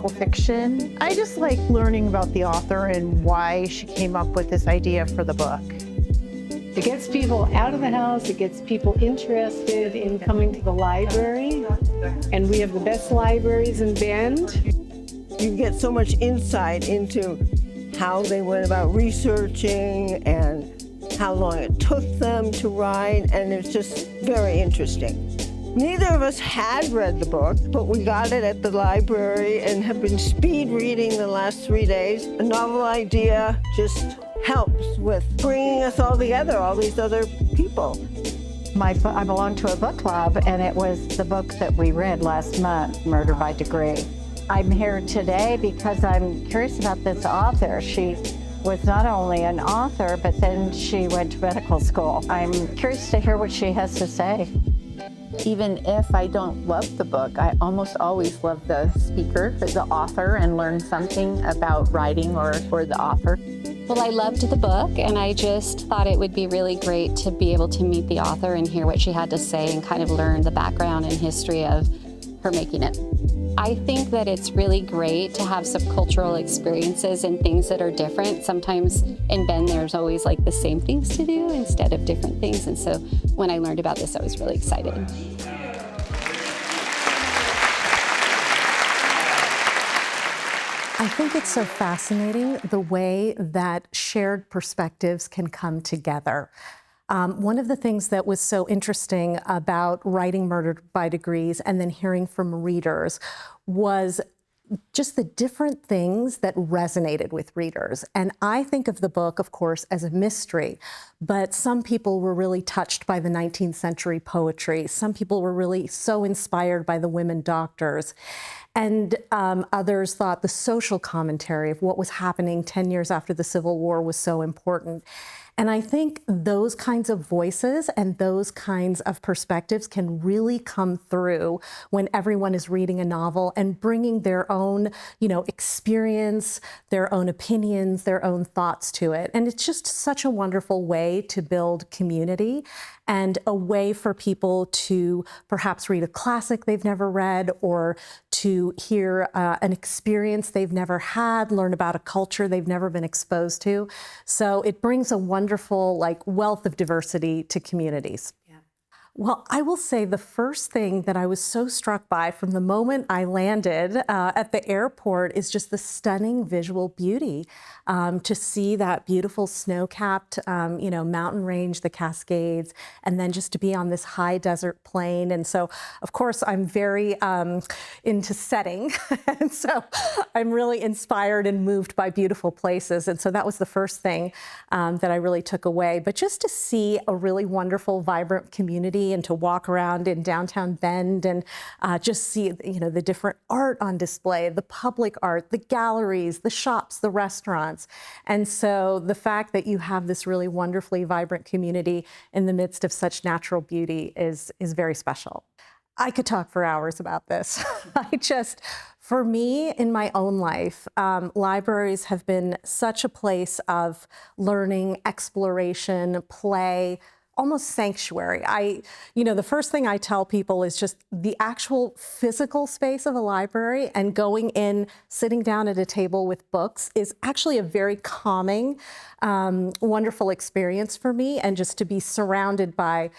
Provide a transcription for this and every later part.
historical fiction. I just like learning about the author and why she came up with this idea for the book. It gets people out of the house, it gets people interested in coming to the library, and we have the best libraries in Bend. You get so much insight into how they went about researching and how long it took them to write, and it's just very interesting. Neither of us had read the book, but we got it at the library and have been speed reading the last 3 days. A novel idea just helps with bringing us all together, all these other people. I belong to a book club, and it was the book that we read last month, Murder by Degree. I'm here today because I'm curious about this author. She was not only an author, but then she went to medical school. I'm curious to hear what she has to say. Even if I don't love the book, I almost always love the speaker, the author, and learn something about writing or the author. Well, I loved the book, and I just thought it would be really great to be able to meet the author and hear what she had to say and kind of learn the background and history of her making it. I think that it's really great to have subcultural experiences and things that are different. Sometimes in Bend, there's always like the same things to do instead of different things. And so when I learned about this, I was really excited. I think it's so fascinating the way that shared perspectives can come together. One of the things that was so interesting about writing Murder by Degrees and then hearing from readers was just the different things that resonated with readers. And I think of the book, of course, as a mystery, but some people were really touched by the 19th century poetry. Some people were really so inspired by the women doctors. And others thought the social commentary of what was happening 10 years after the Civil War was so important. And I think those kinds of voices and those kinds of perspectives can really come through when everyone is reading a novel and bringing their own, experience, their own opinions, their own thoughts to it. And it's just such a wonderful way to build community and a way for people to perhaps read a classic they've never read or to hear an experience they've never had, learn about a culture they've never been exposed to. So it brings a wonderful wealth of diversity to communities. Well, I will say the first thing that I was so struck by from the moment I landed at the airport is just the stunning visual beauty. To see that beautiful snow-capped, mountain range, the Cascades, and then just to be on this high desert plain. And so, of course, I'm very into setting. And so I'm really inspired and moved by beautiful places. And so that was the first thing that I really took away. But just to see a really wonderful, vibrant community and to walk around in downtown Bend and just see, the different art on display, the public art, the galleries, the shops, the restaurants. And so the fact that you have this really wonderfully vibrant community in the midst of such natural beauty is very special. I could talk for hours about this. For me, in my own life, libraries have been such a place of learning, exploration, play, almost sanctuary. The first thing I tell people is just the actual physical space of a library and going in, sitting down at a table with books is actually a very calming, wonderful experience for me, and just to be surrounded by,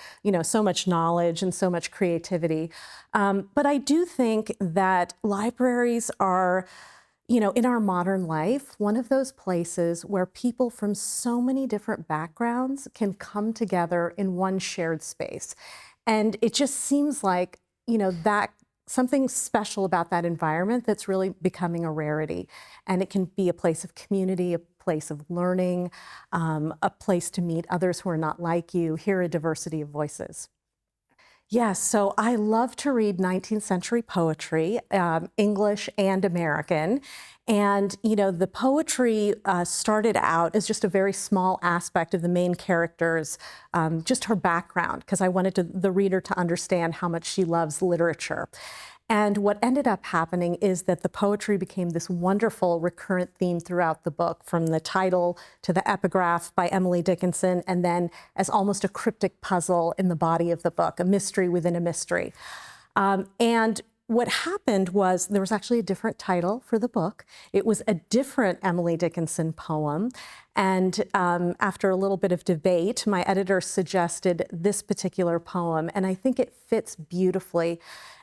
so much knowledge and so much creativity. But I do think that libraries are, in our modern life, one of those places where people from so many different backgrounds can come together in one shared space. And it just seems like, that something special about that environment that's really becoming a rarity. And it can be a place of community, a place of learning, a place to meet others who are not like you, hear a diversity of voices. Yes, so I love to read 19th century poetry, English and American. And, the poetry started out as just a very small aspect of the main character's, just her background, because I wanted the reader to understand how much she loves literature. And what ended up happening is that the poetry became this wonderful recurrent theme throughout the book, from the title to the epigraph by Emily Dickinson, and then as almost a cryptic puzzle in the body of the book, a mystery within a mystery. And what happened was there was actually a different title for the book. It was a different Emily Dickinson poem. And after a little bit of debate, my editor suggested this particular poem, and I think it fits beautifully.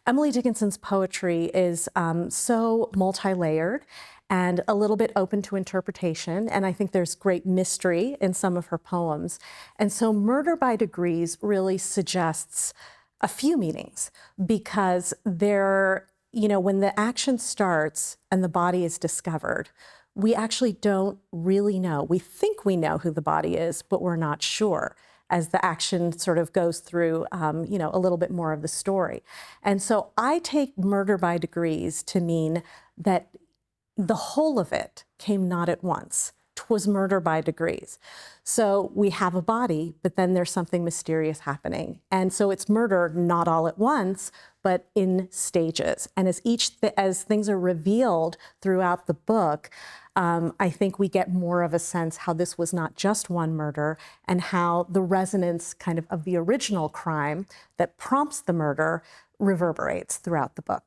Emily Dickinson's poetry is so multi-layered and a little bit open to interpretation, and I think there's great mystery in some of her poems. And so Murder by Degrees really suggests a few meanings, because there, when the action starts and the body is discovered, we actually don't really know. We think we know who the body is, but we're not sure, as the action sort of goes through, a little bit more of the story. And so I take Murder by Degrees to mean that the whole of it came not at once. 'Twas murder by degrees. So we have a body, but then there's something mysterious happening. And so it's murder not all at once, but in stages. And as things are revealed throughout the book, I think we get more of a sense how this was not just one murder, and how the resonance kind of the original crime that prompts the murder reverberates throughout the book.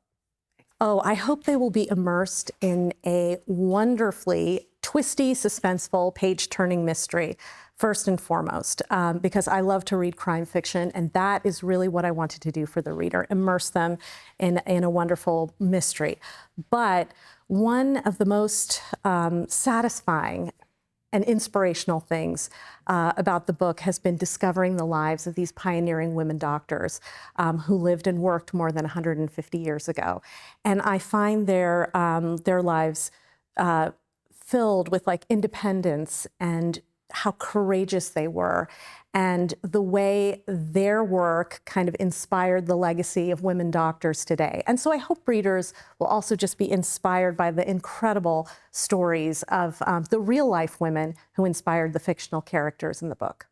Oh, I hope they will be immersed in a wonderfully twisty, suspenseful, page-turning mystery, first and foremost, because I love to read crime fiction, and that is really what I wanted to do for the reader, immerse them in a wonderful mystery. But one of the most satisfying and inspirational things about the book has been discovering the lives of these pioneering women doctors who lived and worked more than 150 years ago. And I find their lives filled with independence and how courageous they were, and the way their work kind of inspired the legacy of women doctors today. And so I hope readers will also just be inspired by the incredible stories of the real life women who inspired the fictional characters in the book.